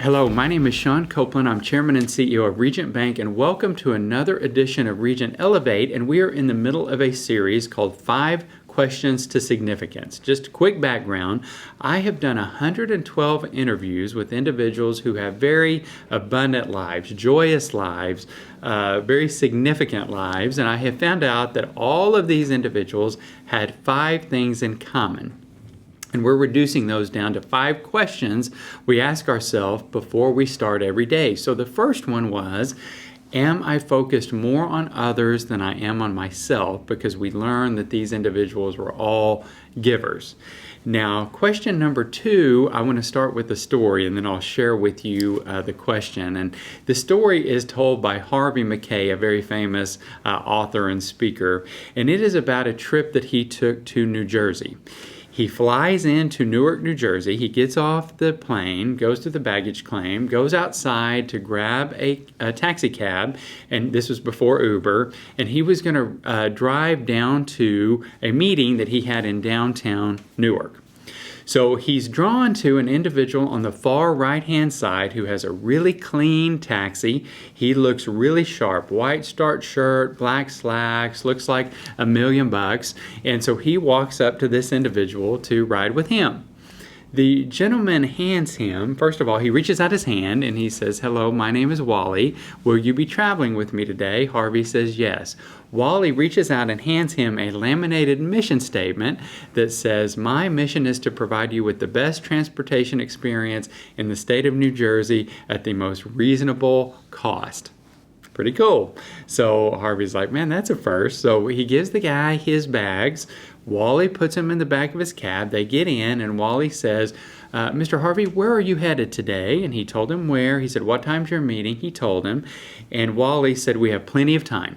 Hello, my name is Sean Copeland. I'm Chairman and CEO of Regent Bank, and welcome to another edition of Regent Elevate. And we are in the middle of a series called 5 Questions to Significance. Just a quick background, I have done 112 interviews with individuals who have very abundant lives, joyous lives, very significant lives, and I have found out that all of these individuals had 5 things in common. And we're reducing those down to 5 questions we ask ourselves before we start every day. So the first one was, am I focused more on others than I am on myself? Because we learned that these individuals were all givers. Now, question number 2, I want to start with the story, and then I'll share with you the question. And the story is told by Harvey Mackay, a very famous author and speaker, and it is about a trip that he took to New Jersey. He flies into Newark, New Jersey. He gets off the plane, goes to the baggage claim, goes outside to grab a taxi cab, and this was before Uber, and he was going to drive down to a meeting that he had in downtown Newark. So he's drawn to an individual on the far right-hand side who has a really clean taxi. He looks really sharp, white starched shirt, black slacks, looks like $1 million. And so he walks up to this individual to ride with him. The gentleman hands him, first of all, he reaches out his hand and he says, "Hello, my name is Wally. Will you be traveling with me today?" Harvey says yes. Wally reaches out and hands him a laminated mission statement that says, "My mission is to provide you with the best transportation experience in the state of New Jersey at the most reasonable cost." Pretty cool. So Harvey's like, man, that's a first. So he gives the guy his bags. Wally puts him in the back of his cab. They get in, and Wally says, "Mr. Harvey, where are you headed today?" And he told him where. He said, "What time's your meeting?" He told him. And Wally said, "We have plenty of time."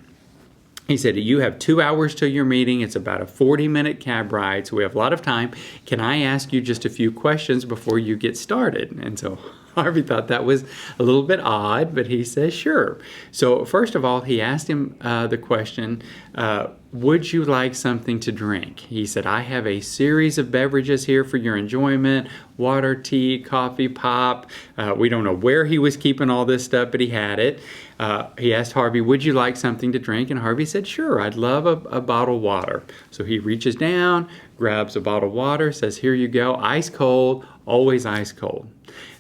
He said, "You have 2 hours till your meeting. It's about a 40-minute cab ride, so we have a lot of time. Can I ask you just a few questions before you get started?" And so Harvey thought that was a little bit odd, but he says, sure. So first of all, he asked him the question, would you like something to drink? He said, "I have a series of beverages here for your enjoyment, water, tea, coffee, pop." We don't know where he was keeping all this stuff, but he had it. He asked Harvey, "Would you like something to drink?" And Harvey said, "Sure, I'd love a bottle of water." So he reaches down, grabs a bottle of water, says, "Here you go, ice cold, always ice cold."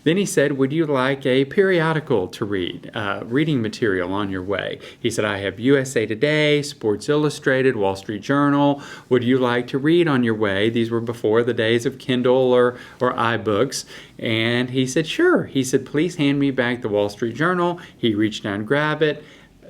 Then he said, "Would you like a periodical to read, reading material on your way?" He said, "I have USA Today, Sports Illustrated, Wall Street Journal. Would you like to read on your way?" These were before the days of Kindle or iBooks. And he said, "Sure." He said, "Please hand me back the Wall Street Journal." He reached down, grabbed it,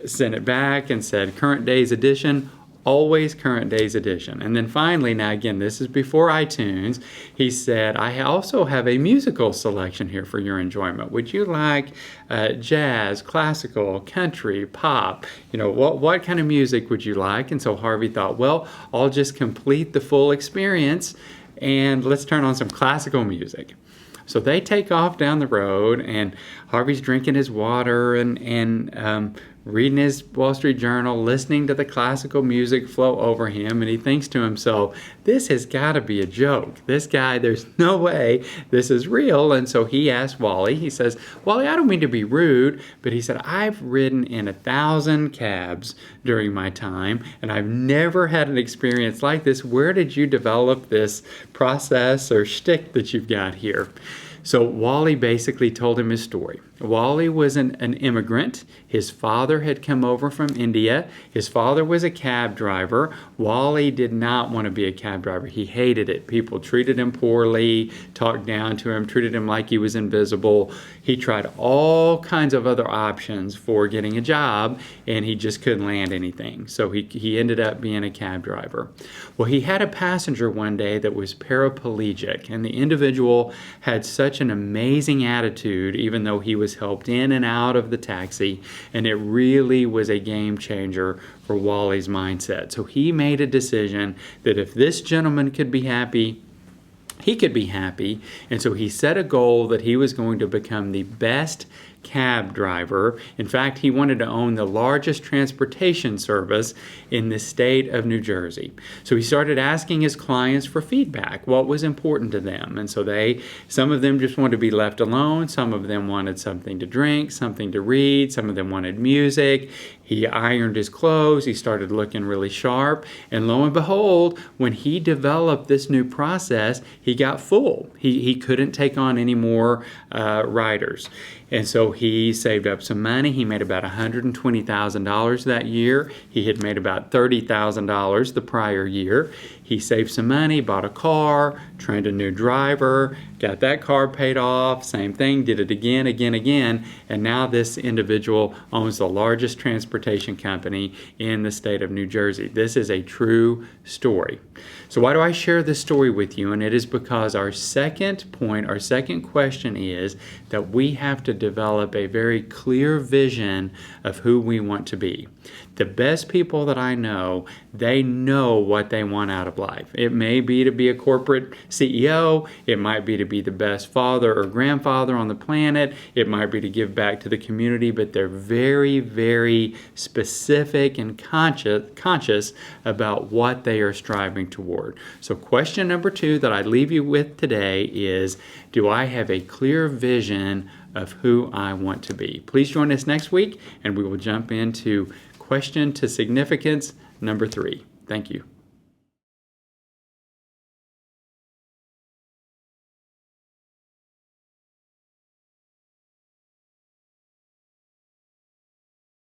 sent it back, and said, "Current day's edition." Always current day's edition. And then finally, now again, this is before iTunes, he said, "I also have a musical selection here for your enjoyment. Would you like jazz, classical, country, pop? What kind of music would you like?" And so Harvey thought, well, I'll just complete the full experience and let's turn on some classical music. So they take off down the road, and Harvey's drinking his water and reading his Wall Street Journal, listening to the classical music flow over him, and he thinks to himself, this has got to be a joke. This guy, there's no way this is real. And so he asked Wally, he says, "Wally, I don't mean to be rude, but," he said, "I've ridden in 1,000 cabs during my time, and I've never had an experience like this. Where did you develop this process or shtick that you've got here?" So Wally basically told him his story. Wally was an immigrant. His father had come over from India. His father was a cab driver. Wally did not want to be a cab driver. He hated it. People treated him poorly, talked down to him, treated him like he was invisible. He tried all kinds of other options for getting a job, and he just couldn't land anything. So he ended up being a cab driver. Well, he had a passenger one day that was paraplegic, and the individual had such an amazing attitude, even though he was helped in and out of the taxi, and it really was a game changer for Wally's mindset. So he made a decision that if this gentleman could be happy, he could be happy. And so he set a goal that he was going to become the best cab driver. In fact, he wanted to own the largest transportation service in the state of New Jersey. So he started asking his clients for feedback, what was important to them. And so some of them just wanted to be left alone, some of them wanted something to drink, something to read, some of them wanted music. He ironed his clothes, he started looking really sharp, and lo and behold, when he developed this new process, he got full. He couldn't take on any more riders. And so he saved up some money. He made about $120,000 that year. He had made about $30,000 the prior year. He saved some money, bought a car, trained a new driver, got that car paid off, same thing, did it again, and now this individual owns the largest transportation company in the state of New Jersey. This is a true story. So why do I share this story with you? And it is because our second question is that we have to develop a very clear vision of who we want to be. The best people that I know, they know what they want out of life. It may be to be a corporate CEO. It might be to be the best father or grandfather on the planet. It might be to give back to the community, but they're very, very specific and conscious about what they are striving toward. So question number 2 that I leave you with today is, do I have a clear vision of who I want to be? Please join us next week, and we will jump into question to significance number 3. Thank you.